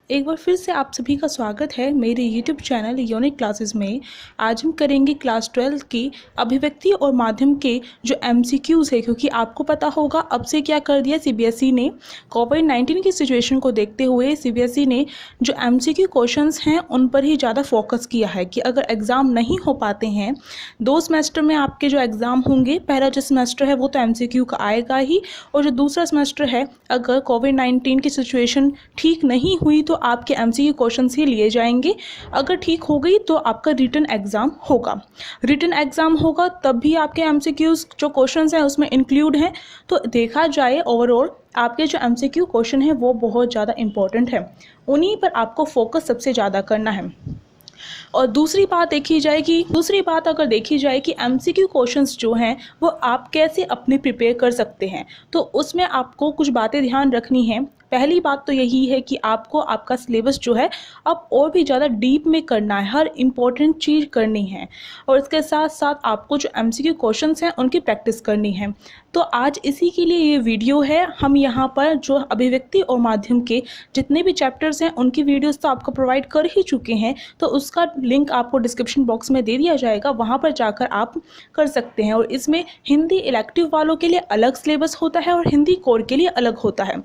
एक बार फिर से आप सभी का स्वागत है मेरे YouTube चैनल यूनिक क्लासेस में। आज हम करेंगे क्लास 12 की अभिव्यक्ति और माध्यम के जो MCQs है, क्योंकि आपको पता होगा अब से क्या कर दिया CBSE ने। कोविड-19 की सिचुएशन को देखते हुए CBSE ने जो MCQ क्वेश्चंस हैं उन पर ही ज़्यादा फोकस किया है कि अगर एग्ज़ाम नहीं हो पाते हैं, 2 सेमेस्टर में आपके जो एग्ज़ाम होंगे, पहला जो सेमेस्टर है वो तो MCQ का आएगा ही, और जो दूसरा सेमेस्टर है अगर कोविड-19 की सिचुएशन ठीक नहीं हुई तो आपके MCQ क्वेश्चंस ही लिए जाएंगे। अगर ठीक हो गई तो आपका रिटन एग्ज़ाम होगा। रिटन एग्ज़ाम होगा तब भी आपके MCQs जो क्वेश्चंस हैं उसमें इंक्लूड हैं। तो देखा जाए ओवरऑल आपके जो MCQ क्वेश्चन है वो बहुत ज़्यादा इंपॉर्टेंट है, उन्हीं पर आपको फोकस सबसे ज़्यादा करना है। और दूसरी बात अगर देखी जाए कि MCQ क्वेश्चंस जो हैं वो आप कैसे अपने प्रिपेयर कर सकते हैं, तो उसमें आपको कुछ बातें ध्यान रखनी हैं। पहली बात तो यही है कि आपको आपका सिलेबस जो है अब और भी ज़्यादा डीप में करना है, हर इम्पोर्टेंट चीज़ करनी है, और इसके साथ साथ आपको जो MCQ क्वेश्चंस हैं उनकी प्रैक्टिस करनी है। तो आज इसी के लिए ये वीडियो है। हम यहाँ पर जो अभिव्यक्ति और माध्यम के जितने भी चैप्टर्स हैं उनकी वीडियोस तो आपको प्रोवाइड कर ही चुके हैं, तो उसका लिंक आपको डिस्क्रिप्शन बॉक्स में दे दिया जाएगा, वहाँ पर जाकर आप कर सकते हैं। और इसमें हिंदी इलेक्टिव वालों के लिए अलग सिलेबस होता है और हिंदी कोर के लिए अलग होता है।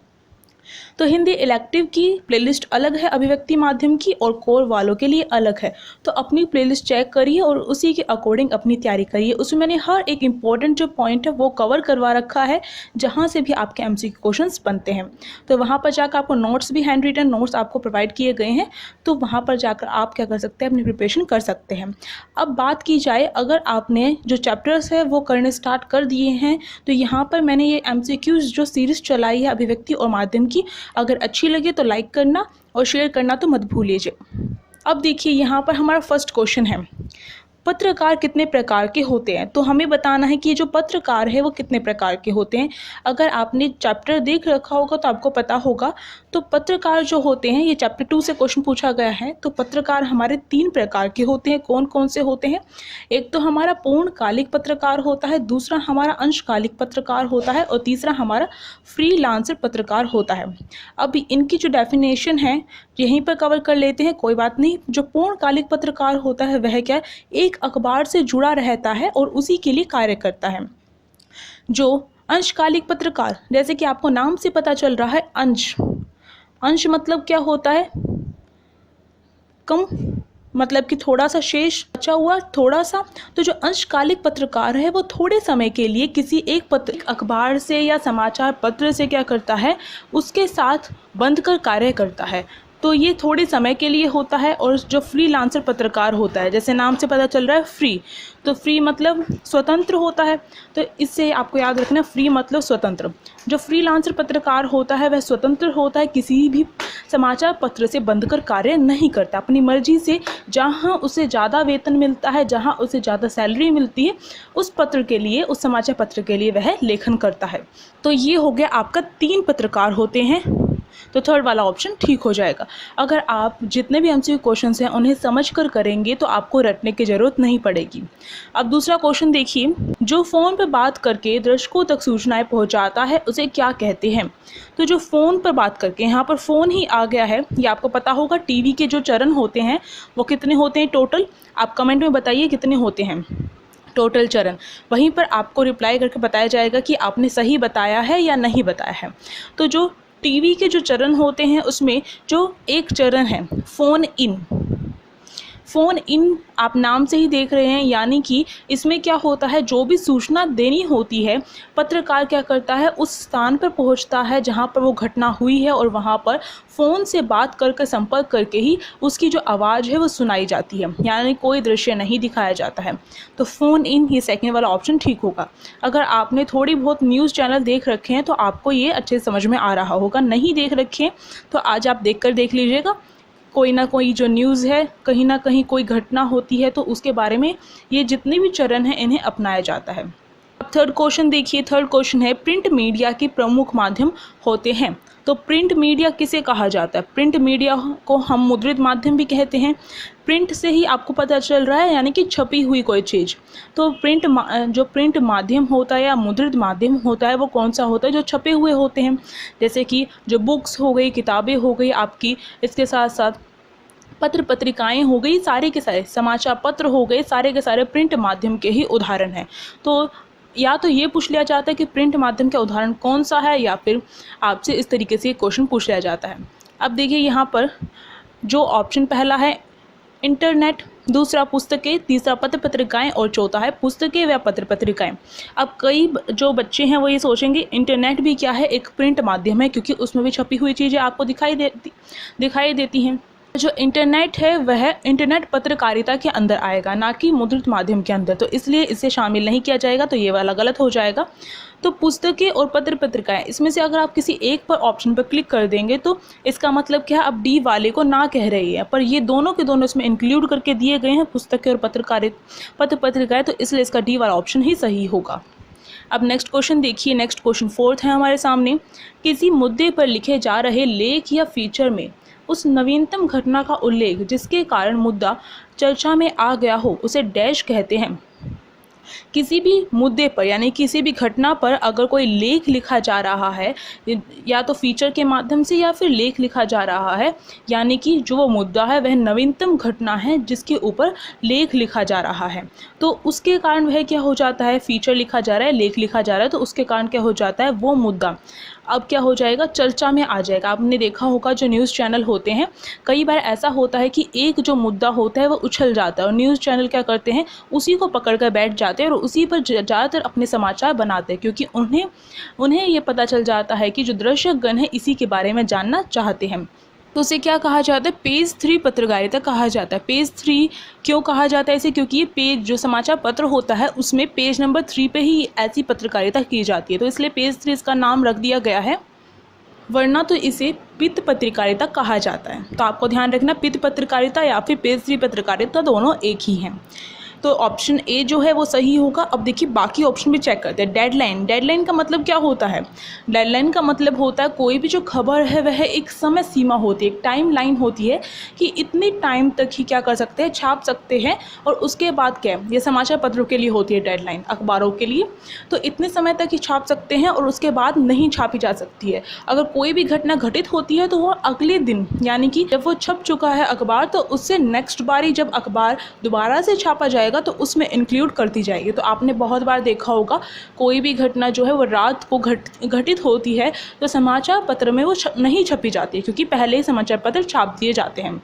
तो हिंदी इलेक्टिव की प्लेलिस्ट अलग है अभिव्यक्ति माध्यम की, और कोर वालों के लिए अलग है। तो अपनी प्लेलिस्ट चेक करिए और उसी के अकॉर्डिंग अपनी तैयारी करिए। उसमें मैंने हर एक इम्पॉर्टेंट जो पॉइंट है वो कवर करवा रखा है, जहाँ से भी आपके MCQ क्वेश्चंस बनते हैं। तो वहाँ पर जाकर आपको नोट्स भी, हैंड रिटन नोट्स आपको प्रोवाइड किए गए हैं, तो वहाँ पर जाकर आप क्या कर सकते हैं, अपनी प्रिपरेशन कर सकते हैं। अब बात की जाए, अगर आपने जो चैप्टर्स है वो करने स्टार्ट कर दिए हैं, तो यहाँ पर मैंने ये MCQs जो सीरीज़ चलाई है अभिव्यक्ति और माध्यम की, अगर अच्छी लगे तो लाइक करना और शेयर करना तो मत भूलिए। अब देखिए यहाँ पर हमारा फर्स्ट क्वेश्चन है, पत्रकार कितने प्रकार के होते हैं। तो हमें बताना है कि ये जो पत्रकार है वो कितने प्रकार के होते हैं। अगर आपने चैप्टर देख रखा होगा तो आपको पता होगा। तो पत्रकार जो होते हैं, ये चैप्टर 2 से क्वेश्चन पूछा गया है। तो पत्रकार हमारे 3 प्रकार के होते हैं। कौन कौन से होते हैं? एक तो हमारा पूर्णकालिक पत्रकार होता है, दूसरा हमारा अंशकालिक पत्रकार होता है, और तीसरा हमारा फ्रीलांसर पत्रकार होता है। अब इनकी जो डेफिनेशन है यहीं पर कवर कर लेते हैं, कोई बात नहीं। जो पूर्णकालिक पत्रकार होता है वह क्या, एक अखबार से जुड़ा रहता है और उसी के लिए कार्य करता है। जो अंशकालिक पत्रकार, जैसे कि आपको नाम से पता चल रहा है, अंश मतलब क्या होता है, कम, मतलब कि थोड़ा सा शेष बचा हुआ, थोड़ा सा। तो जो अंशकालिक पत्रकार है वो थोड़े समय के लिए किसी एक अखबार से या समाचार पत्र से क्या करता है, उसके साथ बंध कर कार्य करता है। तो ये थोड़े समय के लिए होता है। और जो फ्रीलांसर पत्रकार होता है, जैसे नाम से पता चल रहा है फ्री, तो फ्री मतलब स्वतंत्र होता है। तो इससे आपको याद रखना, फ्री मतलब स्वतंत्र। जो फ्रीलांसर पत्रकार होता है वह स्वतंत्र होता है, किसी भी समाचार पत्र से बंधकर कार्य नहीं करता। अपनी मर्जी से जहाँ उसे ज़्यादा वेतन मिलता है, जहाँ उसे ज़्यादा सैलरी मिलती है, उस पत्र के लिए, उस समाचार पत्र के लिए वह लेखन करता है। तो ये हो गया आपका 3 पत्रकार होते हैं। तो थर्ड वाला ऑप्शन ठीक हो जाएगा। अगर आप जितने भी MCQ क्वेश्चंस हैं उन्हें समझ कर करेंगे तो आपको रटने की ज़रूरत नहीं पड़ेगी। अब दूसरा क्वेश्चन देखिए, जो फ़ोन पर बात करके दर्शकों तक सूचनाएं पहुंचाता है उसे क्या कहते हैं। तो जो फ़ोन पर बात करके, यहाँ पर फ़ोन ही आ गया है, ये आपको पता होगा। टीवी के जो चरण होते हैं वो कितने होते हैं टोटल, आप कमेंट में बताइए कितने होते हैं टोटल चरण। वहीं पर आपको रिप्लाई करके बताया जाएगा कि आपने सही बताया है या नहीं बताया है। तो जो टीवी के जो चरण होते हैं उसमें जो एक चरण है फ़ोन इन, आप नाम से ही देख रहे हैं, यानी कि इसमें क्या होता है, जो भी सूचना देनी होती है पत्रकार क्या करता है, उस स्थान पर पहुंचता है जहां पर वो घटना हुई है, और वहां पर फ़ोन से बात करके, संपर्क करके ही उसकी जो आवाज़ है वो सुनाई जाती है, यानी कोई दृश्य नहीं दिखाया जाता है। तो फ़ोन इन, ये सेकेंड वाला ऑप्शन ठीक होगा। अगर आपने थोड़ी बहुत न्यूज़ चैनल देख रखे हैं तो आपको ये अच्छे समझ में आ रहा होगा। नहीं देख रखे हैं तो आज आप देख लीजिएगा। कोई ना कोई जो न्यूज़ है, कहीं ना कहीं कोई घटना होती है, तो उसके बारे में ये जितने भी चरण हैं इन्हें अपनाया जाता है। अब अब थर्ड क्वेश्चन देखिए, थर्ड क्वेश्चन है प्रिंट मीडिया के प्रमुख माध्यम होते हैं। तो प्रिंट मीडिया किसे कहा जाता है? प्रिंट मीडिया को हम मुद्रित माध्यम भी कहते हैं। प्रिंट से ही आपको पता चल रहा है, यानी कि छपी हुई कोई चीज़। तो जो प्रिंट माध्यम होता है या मुद्रित माध्यम होता है वो कौन सा होता है? जो छपे हुए होते हैं, जैसे कि जो बुक्स हो गई, किताबें हो गई आपकी, इसके साथ साथ पत्र पत्रिकाएं हो गई, सारे के सारे समाचार पत्र हो गए, सारे के सारे प्रिंट माध्यम के ही उदाहरण हैं। तो या तो ये पूछ लिया जाता है कि प्रिंट माध्यम का उदाहरण कौन सा है, या फिर आपसे इस तरीके से क्वेश्चन पूछ लिया जाता है। अब देखिए यहाँ पर जो ऑप्शन पहला है इंटरनेट, दूसरा पुस्तकें, तीसरा पत्र पत्रिकाएं और चौथा है पुस्तकें व पत्र पत्रिकाएं। अब कई जो बच्चे हैं वो ये सोचेंगे इंटरनेट भी क्या है, एक प्रिंट माध्यम है, क्योंकि उसमें भी छपी हुई चीज़ें आपको दिखाई देती हैं। जो इंटरनेट है वह इंटरनेट पत्रकारिता के अंदर आएगा, ना कि मुद्रित माध्यम के अंदर, तो इसलिए इसे शामिल नहीं किया जाएगा, तो ये वाला गलत हो जाएगा। तो पुस्तकें और पत्र पत्रिकाएं, इसमें से अगर आप किसी एक पर ऑप्शन पर क्लिक कर देंगे तो इसका मतलब क्या है, अब डी वाले को ना कह रही है, पर ये दोनों के दोनों इसमें इंक्लूड करके दिए गए हैं, पुस्तकें और पत्र पत्रिकाएं, तो इसलिए इसका डी वाला ऑप्शन ही सही होगा। अब नेक्स्ट क्वेश्चन देखिए, नेक्स्ट क्वेश्चन फोर्थ है हमारे सामने। किसी मुद्दे पर लिखे जा रहे लेख या फीचर में उस नवीनतम घटना का उल्लेख जिसके कारण मुद्दा चर्चा में आ गया हो उसे डैश कहते हैं। किसी भी मुद्दे पर यानी किसी भी घटना पर अगर कोई लेख लिखा जा रहा है, या तो फीचर के माध्यम से या फिर लेख लिखा जा रहा है, यानी कि जो वो मुद्दा है वह नवीनतम घटना है जिसके ऊपर लेख लिखा जा रहा है, तो उसके कारण वह क्या हो जाता है, फीचर लिखा जा रहा है, लेख लिखा जा रहा है, तो उसके कारण क्या हो जाता है, वो मुद्दा अब क्या हो जाएगा, चर्चा में आ जाएगा। आपने देखा होगा जो न्यूज़ चैनल होते हैं, कई बार ऐसा होता है कि एक जो मुद्दा होता है वो उछल जाता है और न्यूज़ चैनल क्या करते हैं, उसी को पकड़ कर बैठ जाते हैं और उसी पर ज़्यादातर अपने समाचार बनाते हैं, क्योंकि उन्हें ये पता चल जाता है कि जो दर्शकगण है इसी के बारे में जानना चाहते हैं। तो उसे क्या कहा जाता है, पेज 3 पत्रकारिता कहा जाता है। पेज 3 क्यों कहा जाता है इसे, क्योंकि ये पेज जो समाचार पत्र होता है उसमें पेज नंबर 3 पे ही ऐसी पत्रकारिता की जाती है, तो इसलिए पेज 3 इसका नाम रख दिया गया है, वरना तो इसे पित्त पत्रकारिता कहा जाता है। तो आपको ध्यान रखना, पित्त पत्रकारिता या फिर पेज 3 पत्रकारिता दोनों एक ही हैं। तो ऑप्शन ए जो है वो सही होगा। अब देखिए बाकी ऑप्शन भी चेक करते हैं। डेडलाइन, डेडलाइन का मतलब क्या होता है, डेडलाइन का मतलब होता है कोई भी जो खबर है वह एक समय सीमा होती है, एक टाइम लाइन होती है कि इतने टाइम तक ही क्या कर सकते हैं, छाप सकते हैं, और उसके बाद क्या, ये समाचार पत्रों के लिए होती है डेडलाइन, अखबारों के लिए, तो इतने समय तक ही छाप सकते हैं और उसके बाद नहीं छापी जा सकती है। अगर कोई भी घटना घटित होती है तो वो अगले दिन, यानी कि जब वो छप चुका है अखबार, तो उससे नेक्स्ट बारी जब अखबार दोबारा से छापा जाएगा तो उसमें इंक्लूड करती जाएगी। तो आपने बहुत बार देखा होगा कोई भी घटना जो है वो रात को घटित होती है तो समाचार पत्र में वो नहीं छपी जाती है, क्योंकि पहले ही समाचार पत्र छाप दिए जाते हैं।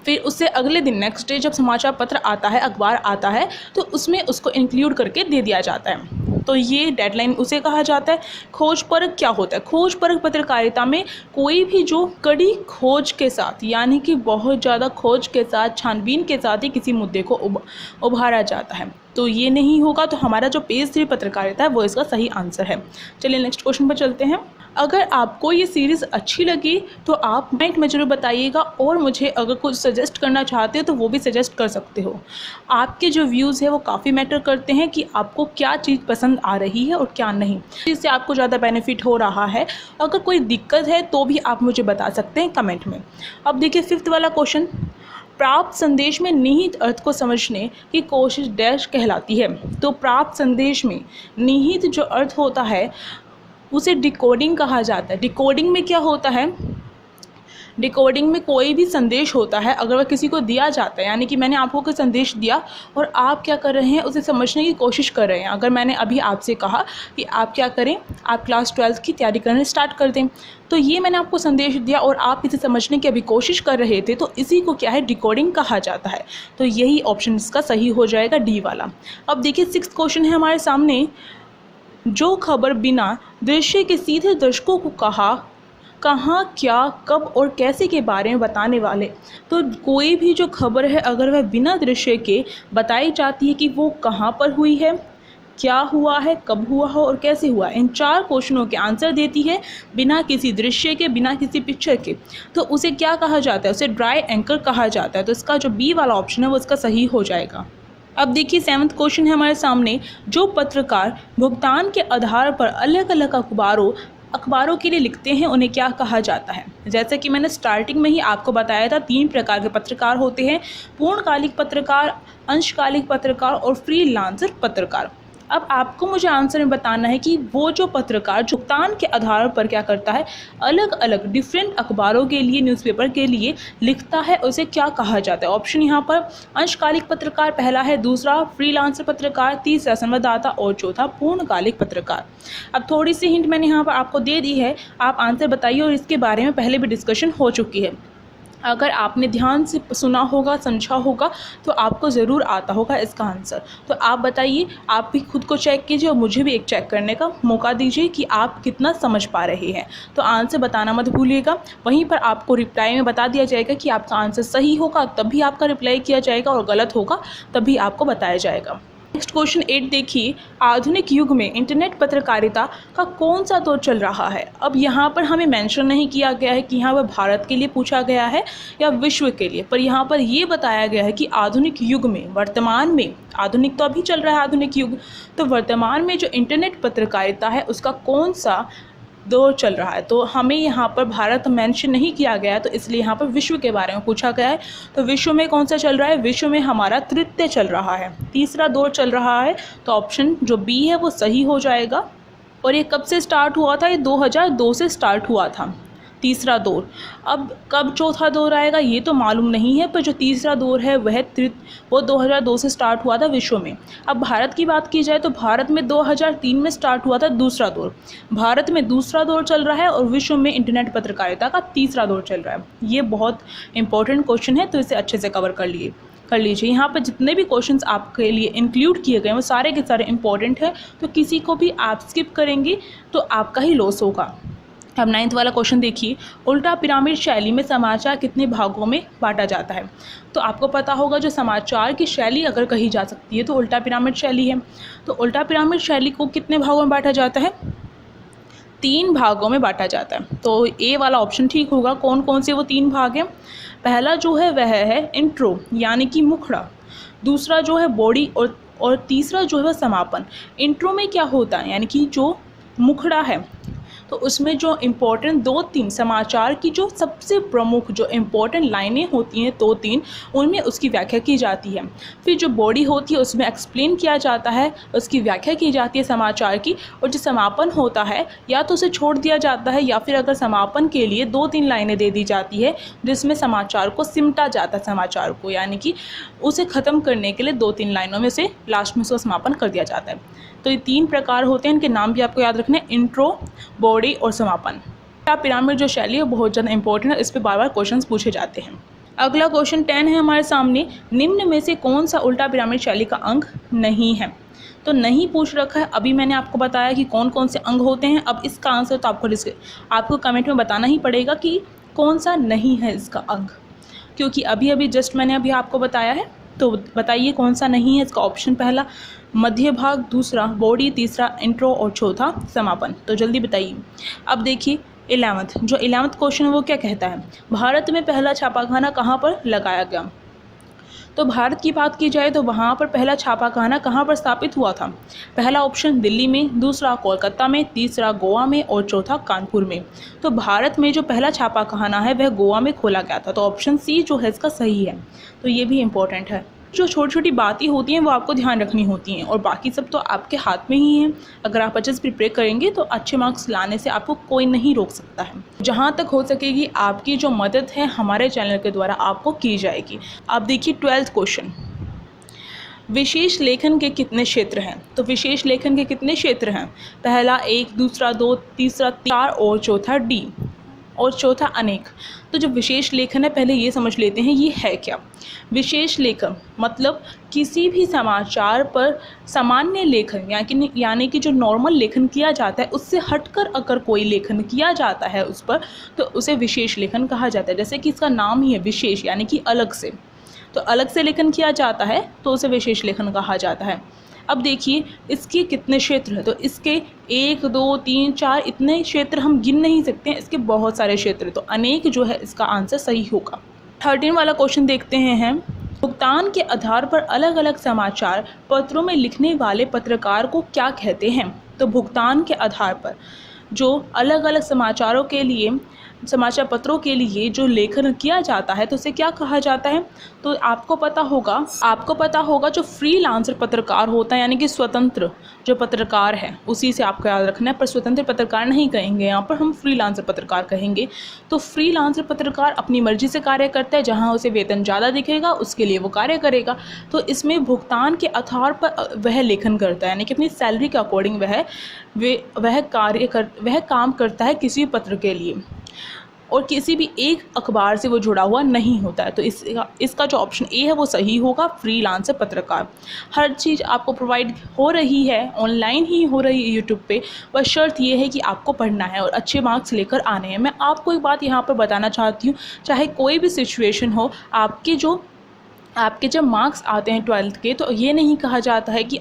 फिर उससे अगले दिन नेक्स्ट डे जब समाचार पत्र आता है, अखबार आता है, तो उसमें उसको इंक्लूड करके दे दिया जाता है। तो ये डेडलाइन उसे कहा जाता है। खोज परख क्या होता है, खोज परख पत्रकारिता में कोई भी जो कड़ी खोज के साथ, यानी कि बहुत ज़्यादा खोज के साथ, छानबीन के साथ ही किसी मुद्दे को उभारा जाता है, तो ये नहीं होगा। तो हमारा जो पेज 3 पत्रकारिता है वो इसका सही आंसर है। चलिए नेक्स्ट क्वेश्चन पर चलते हैं। अगर आपको ये सीरीज़ अच्छी लगी तो आप कमेंट में ज़रूर बताइएगा, और मुझे अगर कुछ सजेस्ट करना चाहते हो तो वो भी सजेस्ट कर सकते हो। आपके जो व्यूज़ है वो काफ़ी मैटर करते हैं कि आपको क्या चीज़ पसंद आ रही है और क्या नहीं, जिससे आपको ज़्यादा बेनिफिट हो रहा है। अगर कोई दिक्कत है तो भी आप मुझे बता सकते हैं कमेंट में। अब देखिए 5th वाला क्वेश्चन, प्राप्त संदेश में निहित अर्थ को समझने की कोशिश डैश कहलाती है। तो प्राप्त संदेश में निहित जो अर्थ होता है उसे डिकोडिंग कहा जाता है। डिकोडिंग में क्या होता है, डिकोडिंग में कोई भी संदेश होता है, अगर वह किसी को दिया जाता है, यानी कि मैंने आपको कोई संदेश दिया और आप क्या कर रहे हैं, उसे समझने की कोशिश कर रहे हैं। अगर मैंने अभी आपसे कहा कि आप क्या करें, आप क्लास 12th की तैयारी करना स्टार्ट कर दें, तो ये मैंने आपको संदेश दिया और आप इसे समझने की अभी कोशिश कर रहे थे, तो इसी को क्या है, डिकोडिंग कहा जाता है। तो यही ऑप्शन इसका सही हो जाएगा, डी वाला। अब देखिए 6th क्वेश्चन है हमारे सामने, जो खबर बिना दृश्य के सीधे दर्शकों को कहाँ, क्या, कब और कैसे के बारे में बताने वाले। तो कोई भी जो खबर है अगर वह बिना दृश्य के बताई जाती है कि वो कहाँ पर हुई है, क्या हुआ है, कब हुआ हो और कैसे हुआ, इन 4 क्वेश्चनों के आंसर देती है बिना किसी दृश्य के, बिना किसी पिक्चर के, तो उसे क्या कहा जाता है, उसे ड्राई एंकर कहा जाता है। तो इसका जो बी वाला ऑप्शन है वो इसका सही हो जाएगा। अब देखिए 7वां क्वेश्चन है हमारे सामने, जो पत्रकार भुगतान के आधार पर अलग अलग अखबारों के लिए लिखते हैं उन्हें क्या कहा जाता है। जैसे कि मैंने स्टार्टिंग में ही आपको बताया था 3 प्रकार के पत्रकार होते हैं, पूर्णकालिक पत्रकार, अंशकालिक पत्रकार और फ्रीलांसर पत्रकार। अब आपको मुझे आंसर में बताना है कि वो जो पत्रकार भुगतान के आधार पर क्या करता है, अलग अलग डिफरेंट अखबारों के लिए, न्यूज़पेपर के लिए लिखता है, उसे क्या कहा जाता है। ऑप्शन यहाँ पर अंशकालिक पत्रकार पहला है, दूसरा फ्रीलांसर पत्रकार, तीसरा संवाददाता और चौथा पूर्णकालिक पत्रकार। अब थोड़ी सी हिंट मैंने यहाँ पर आपको दे दी है, आप आंसर बताइए, और इसके बारे में पहले भी डिस्कशन हो चुकी है। अगर आपने ध्यान से सुना होगा, समझा होगा, तो आपको ज़रूर आता होगा इसका आंसर। तो आप बताइए, आप भी खुद को चेक कीजिए और मुझे भी एक चेक करने का मौका दीजिए कि आप कितना समझ पा रहे हैं। तो आंसर बताना मत भूलिएगा, वहीं पर आपको रिप्लाई में बता दिया जाएगा कि आपका आंसर सही होगा तभी आपका रिप्लाई किया जाएगा और गलत होगा तभी आपको बताया जाएगा। नेक्स्ट क्वेश्चन 8 देखिए, आधुनिक युग में इंटरनेट पत्रकारिता का कौन सा दौर चल रहा है। अब यहाँ पर हमें मेंशन नहीं किया गया है कि यहाँ पर भारत के लिए पूछा गया है या विश्व के लिए, पर यहाँ पर ये बताया गया है कि आधुनिक युग में, वर्तमान में, आधुनिक तो अभी चल रहा है आधुनिक युग, तो वर्तमान में जो इंटरनेट पत्रकारिता है उसका कौन सा दौर चल रहा है। तो हमें यहाँ पर भारत मेंशन नहीं किया गया है, तो इसलिए यहाँ पर विश्व के बारे में पूछा गया है। तो विश्व में कौन सा चल रहा है, विश्व में हमारा तृतीय चल रहा है, तीसरा दौर चल रहा है। तो ऑप्शन जो बी है वो सही हो जाएगा। और ये कब से स्टार्ट हुआ था, ये 2002 से स्टार्ट हुआ था तीसरा दौर। अब कब चौथा दौर आएगा ये तो मालूम नहीं है, पर जो तीसरा दौर है वो 2002 से स्टार्ट हुआ था विश्व में। अब भारत की बात की जाए तो भारत में 2003 में स्टार्ट हुआ था दूसरा दौर। भारत में दूसरा दौर चल रहा है और विश्व में इंटरनेट पत्रकारिता का तीसरा दौर चल रहा है। ये बहुत इंपॉर्टेंट क्वेश्चन है, तो इसे अच्छे से कवर कर लीजिए। यहाँ पर जितने भी क्वेश्चंस आपके लिए इंक्लूड किए गए हैं वो सारे के सारे इंपॉर्टेंट हैं, तो किसी को भी आप स्किप करेंगे तो आपका ही लॉस होगा। अब 9वां वाला क्वेश्चन देखिए, उल्टा पिरामिड शैली में समाचार कितने भागों में बांटा जाता है। तो आपको पता होगा जो समाचार की शैली अगर कही जा सकती है तो उल्टा पिरामिड शैली है। तो उल्टा पिरामिड शैली को कितने भागों में बांटा जाता है, 3 भागों में बांटा जाता है। तो ए वाला ऑप्शन ठीक होगा। कौन कौन से वो 3 भाग हैं, पहला जो है वह है इंट्रो यानी कि मुखड़ा, दूसरा जो है बॉडी और तीसरा जो है वह समापन। इंट्रो में क्या होता है, यानी कि जो मुखड़ा है तो उसमें जो इम्पोर्टेंट 2-3 समाचार की जो सबसे प्रमुख जो इम्पोर्टेंट लाइनें होती हैं 2-3, उनमें उसकी व्याख्या की जाती है। फिर जो बॉडी होती है उसमें एक्सप्लेन किया जाता है, उसकी व्याख्या की जाती है समाचार की। और जो समापन होता है या तो उसे छोड़ दिया जाता है या फिर अगर समापन के लिए 2-3 लाइनें दे दी जाती है जिसमें समाचार को सिमटा जाता है, समाचार को यानी कि उसे ख़त्म करने के लिए 2-3 लाइनों में से लास्ट में उसका समापन कर दिया जाता है। तो ये 3 प्रकार होते हैं, इनके नाम भी आपको याद रखने हैं, इंट्रो, बॉडी और समापन। पिरामिड जो शैली है बहुत ज़्यादा इंपॉर्टेंट है, इस पर बार बार क्वेश्चंस पूछे जाते हैं। अगला क्वेश्चन 10 है हमारे सामने, निम्न में से कौन सा उल्टा पिरामिड शैली का अंग नहीं है। तो नहीं पूछ रखा है, अभी मैंने आपको बताया कि कौन कौन से अंग होते हैं। अब इसका आंसर तो आपको कमेंट में बताना ही पड़ेगा कि कौन सा नहीं है इसका अंग, क्योंकि अभी जस्ट मैंने आपको बताया है। तो बताइए कौन सा नहीं है इसका। ऑप्शन पहला मध्य भाग, दूसरा बॉडी, तीसरा इंट्रो और चौथा समापन। तो जल्दी बताइए। अब देखिए 11वां क्वेश्चन है वो क्या कहता है, भारत में पहला छापाखाना कहाँ पर लगाया गया। तो भारत की बात की जाए तो वहाँ पर पहला छापाखाना कहाँ पर स्थापित हुआ था। पहला ऑप्शन दिल्ली में, दूसरा कोलकाता में, तीसरा गोवा में और चौथा कानपुर में। तो भारत में जो पहला छापाखाना है वह गोवा में खोला गया था। तो ऑप्शन सी जो है इसका सही है। तो ये भी इम्पोर्टेंट है। जो छोटी छोटी बातें होती हैं वो आपको ध्यान रखनी होती हैं और बाकी सब तो आपके हाथ में ही है। अगर आप अच्छे से प्रिपेयर करेंगे तो अच्छे मार्क्स लाने से आपको कोई नहीं रोक सकता है। जहाँ तक हो सकेगी आपकी जो मदद है हमारे चैनल के द्वारा आपको की जाएगी। आप देखिए 12वां क्वेश्चन, विशेष लेखन के कितने क्षेत्र हैं। तो विशेष लेखन के कितने क्षेत्र हैं, पहला 1, दूसरा 2, तीसरा 4 और चौथा डी और चौथा अनेक। तो जो विशेष लेखन है पहले ये समझ लेते हैं ये है क्या। विशेष लेखन मतलब किसी भी समाचार पर सामान्य लेखन यानी कि जो नॉर्मल लेखन किया जाता है उससे हटकर अगर कोई लेखन किया जाता है उस पर तो उसे विशेष लेखन कहा जाता है। जैसे कि इसका नाम ही है विशेष यानी कि अलग से, तो अलग से लेखन किया जाता है तो उसे विशेष लेखन कहा जाता है। अब देखिए इसके कितने क्षेत्र हैं, तो इसके 1, 2, 3, 4 इतने क्षेत्र हम गिन नहीं सकते हैं, इसके बहुत सारे क्षेत्र। तो अनेक जो है इसका आंसर सही होगा। 13 वाला क्वेश्चन देखते हैं भुगतान के आधार पर अलग अलग समाचार पत्रों में लिखने वाले पत्रकार को क्या कहते हैं? तो भुगतान के आधार पर जो अलग अलग समाचार पत्रों के लिए जो लेखन किया जाता है तो उसे क्या कहा जाता है? तो आपको पता होगा जो फ्रीलांसर पत्रकार होता है, यानी कि स्वतंत्र जो पत्रकार है, उसी से आपको याद रखना है। पर स्वतंत्र पत्रकार नहीं कहेंगे, यहाँ पर हम फ्रीलांसर पत्रकार कहेंगे। तो फ्रीलांसर पत्रकार अपनी मर्जी से कार्य करता है, जहाँ उसे वेतन ज़्यादा दिखेगा उसके लिए वो कार्य करेगा। तो इसमें भुगतान के आधार पर वह लेखन करता है, यानी कि अपनी सैलरी के अकॉर्डिंग वह काम करता है किसी पत्र के लिए, और किसी भी एक अखबार से वो जुड़ा हुआ नहीं होता है। तो इसका जो ऑप्शन ए है वो सही होगा, फ्रीलांसर पत्रकार। हर चीज़ आपको प्रोवाइड हो रही है, ऑनलाइन ही हो रही है यूट्यूब पे, बस शर्त ये है कि आपको पढ़ना है और अच्छे मार्क्स लेकर आने हैं। मैं आपको एक बात यहाँ पर बताना चाहती हूँ, चाहे कोई भी सिचुएशन हो, आपके जब मार्क्स आते हैं 12th के, तो ये नहीं कहा जाता है कि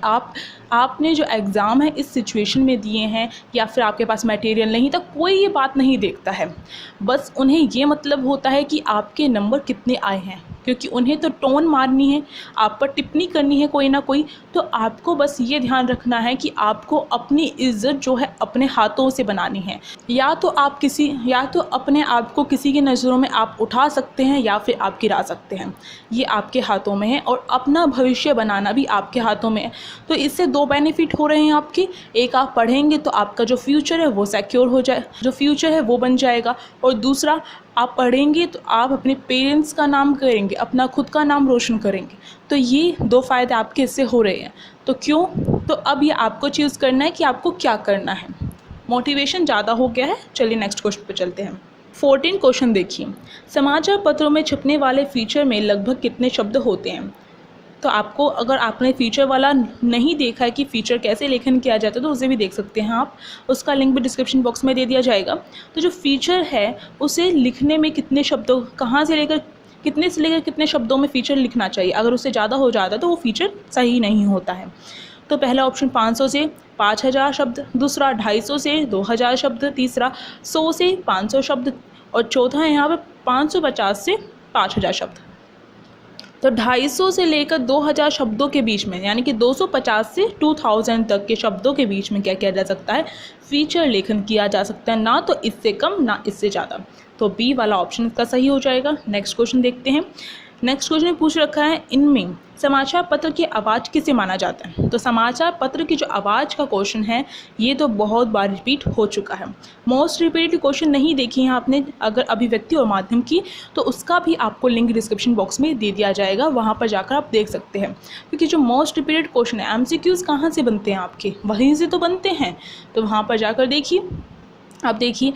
आपने जो एग्ज़ाम है इस सिचुएशन में दिए हैं या फिर आपके पास मटेरियल नहीं था, कोई ये बात नहीं देखता है। बस उन्हें ये मतलब होता है कि आपके नंबर कितने आए हैं, क्योंकि उन्हें तो टोन मारनी है, आप पर टिप्पणी करनी है कोई ना कोई। तो आपको बस ये ध्यान रखना है कि आपको अपनी इज़्ज़त जो है अपने हाथों से बनानी है। या तो अपने आप को किसी की नज़रों में आप उठा सकते हैं या फिर आप गिरा सकते हैं, ये आपके हाथों में है। और अपना भविष्य बनाना भी आपके हाथों में है। तो इससे दो बेनिफिट हो रहे हैं आपके। एक, आप पढ़ेंगे तो आपका जो फ्यूचर है वो सिक्योर हो जाए, जो फ्यूचर है वो बन जाएगा। और दूसरा, आप पढ़ेंगे तो आप अपने पेरेंट्स का नाम करेंगे, अपना खुद का नाम रोशन करेंगे। तो ये दो फ़ायदे आपके इससे हो रहे हैं। तो क्यों? तो अब ये आपको चूज़ करना है कि आपको क्या करना है। मोटिवेशन ज़्यादा हो गया है, चलिए नेक्स्ट क्वेश्चन पे चलते हैं। 14 क्वेश्चन देखिए, समाचार पत्रों में छपने वाले फीचर में लगभग कितने शब्द होते हैं? तो आपको, अगर आपने फीचर वाला नहीं देखा है कि फ़ीचर कैसे लेखन किया जाता है, तो उसे भी देख सकते हैं आप, उसका लिंक भी डिस्क्रिप्शन बॉक्स में दे दिया जाएगा। तो जो फ़ीचर है उसे लिखने में कितने शब्दों, कितने से लेकर कितने शब्दों में फ़ीचर लिखना चाहिए, अगर उससे ज़्यादा हो जाता है तो वो फ़ीचर सही नहीं होता है। तो पहला ऑप्शन 500 से 5000 शब्द, दूसरा 250 से 2000 शब्द, तीसरा 100 से 500 शब्द, और चौथा है यहाँ पर 550 से 5000 शब्द। तो 250 से लेकर 2000 शब्दों के बीच में, यानी कि 250 से 2000 तक के शब्दों के बीच में क्या किया जा सकता है? फीचर लेखन किया जा सकता है, ना तो इससे कम ना इससे ज़्यादा। तो बी वाला ऑप्शन इसका सही हो जाएगा। नेक्स्ट क्वेश्चन देखते हैं। नेक्स्ट क्वेश्चन में पूछ रखा है, इनमें समाचार पत्र की आवाज़ किसे माना जाता है? तो समाचार पत्र की जो आवाज़ का क्वेश्चन है ये तो बहुत बार रिपीट हो चुका है। मोस्ट रिपीटेड क्वेश्चन नहीं देखी हैं आपने अगर अभिव्यक्ति और माध्यम की, तो उसका भी आपको लिंक डिस्क्रिप्शन बॉक्स में दे दिया जाएगा, वहाँ पर जाकर आप देख सकते हैं। क्योंकि जो मोस्ट रिपीटेड क्वेश्चन है, MCQs कहाँ से बनते हैं आपके, वहीं से तो बनते हैं। तो वहाँ पर जाकर देखिए। अब देखिए,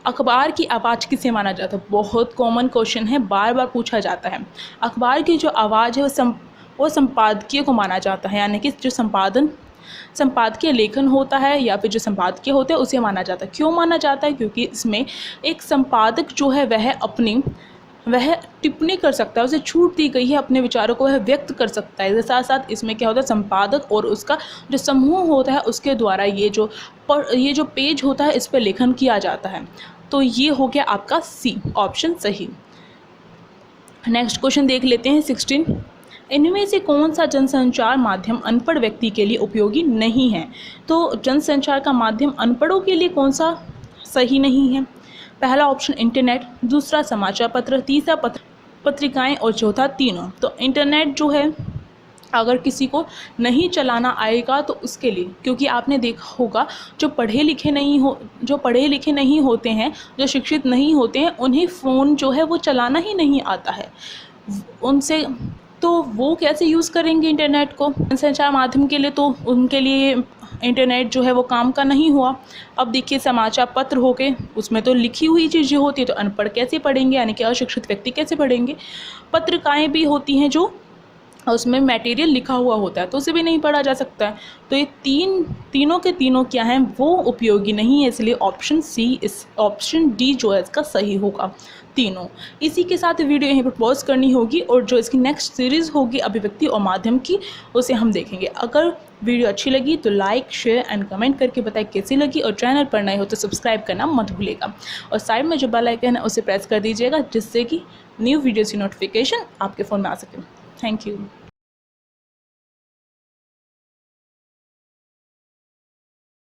अखबार की आवाज़ किसे माना जाता है? बहुत कॉमन क्वेश्चन है, बार बार पूछा जाता है। अखबार की जो आवाज़ है वो संपादकीय को माना जाता है, यानी कि जो संपादकीय लेखन होता है या फिर जो संपादकीय होते हैं उसे माना जाता है। क्यों माना जाता है? क्योंकि इसमें एक संपादक जो है वह टिप्पणी कर सकता है, उसे छूट दी गई है, अपने विचारों को वह व्यक्त कर सकता है। साथ साथ इसमें क्या होता है, संपादक और उसका जो समूह होता है उसके द्वारा ये जो पेज होता है इस पर लेखन किया जाता है। तो ये हो गया आपका सी ऑप्शन सही। नेक्स्ट क्वेश्चन देख लेते हैं 16। इनमें से कौन सा जनसंचार माध्यम अनपढ़ व्यक्ति के लिए उपयोगी नहीं है? तो जनसंचार का माध्यम अनपढ़ों के लिए कौन सा सही नहीं है? पहला ऑप्शन इंटरनेट, दूसरा समाचार पत्र, तीसरा पत्रिकाएं और चौथा तीनों। तो इंटरनेट जो है अगर किसी को नहीं चलाना आएगा तो उसके लिए, क्योंकि आपने देखा होगा जो पढ़े लिखे नहीं होते हैं, जो शिक्षित नहीं होते हैं, उन्हें फ़ोन जो है वो चलाना ही नहीं आता है। उनसे तो वो कैसे यूज़ करेंगे इंटरनेट को संचार माध्यम के लिए? तो उनके लिए इंटरनेट जो है वो काम का नहीं हुआ। अब देखिए, समाचार पत्र हो गए, उसमें तो लिखी हुई चीज़ें होती है, तो अनपढ़ कैसे पढ़ेंगे, यानी कि अशिक्षित व्यक्ति कैसे पढ़ेंगे। पत्रिकाएं भी होती हैं जो उसमें मटेरियल लिखा हुआ होता है, तो उसे भी नहीं पढ़ा जा सकता है। तो ये तीनों के तीनों क्या हैं, वो उपयोगी नहीं है, इसलिए ऑप्शन डी जो है इसका सही होगा। तीनों। इसी के साथ वीडियो यहीं पर पॉज करनी होगी और जो इसकी नेक्स्ट सीरीज़ होगी अभिव्यक्ति और माध्यम की, उसे हम देखेंगे। अगर वीडियो अच्छी लगी तो लाइक, शेयर एंड कमेंट करके बताएं कैसी लगी, और चैनल पर नए हो तो सब्सक्राइब करना मत भूलिएगा, और साइड में जो बेल आइकन है उसे प्रेस कर दीजिएगा, जिससे कि न्यू वीडियोज़ की नोटिफिकेशन आपके फ़ोन में आ सके। Thank you.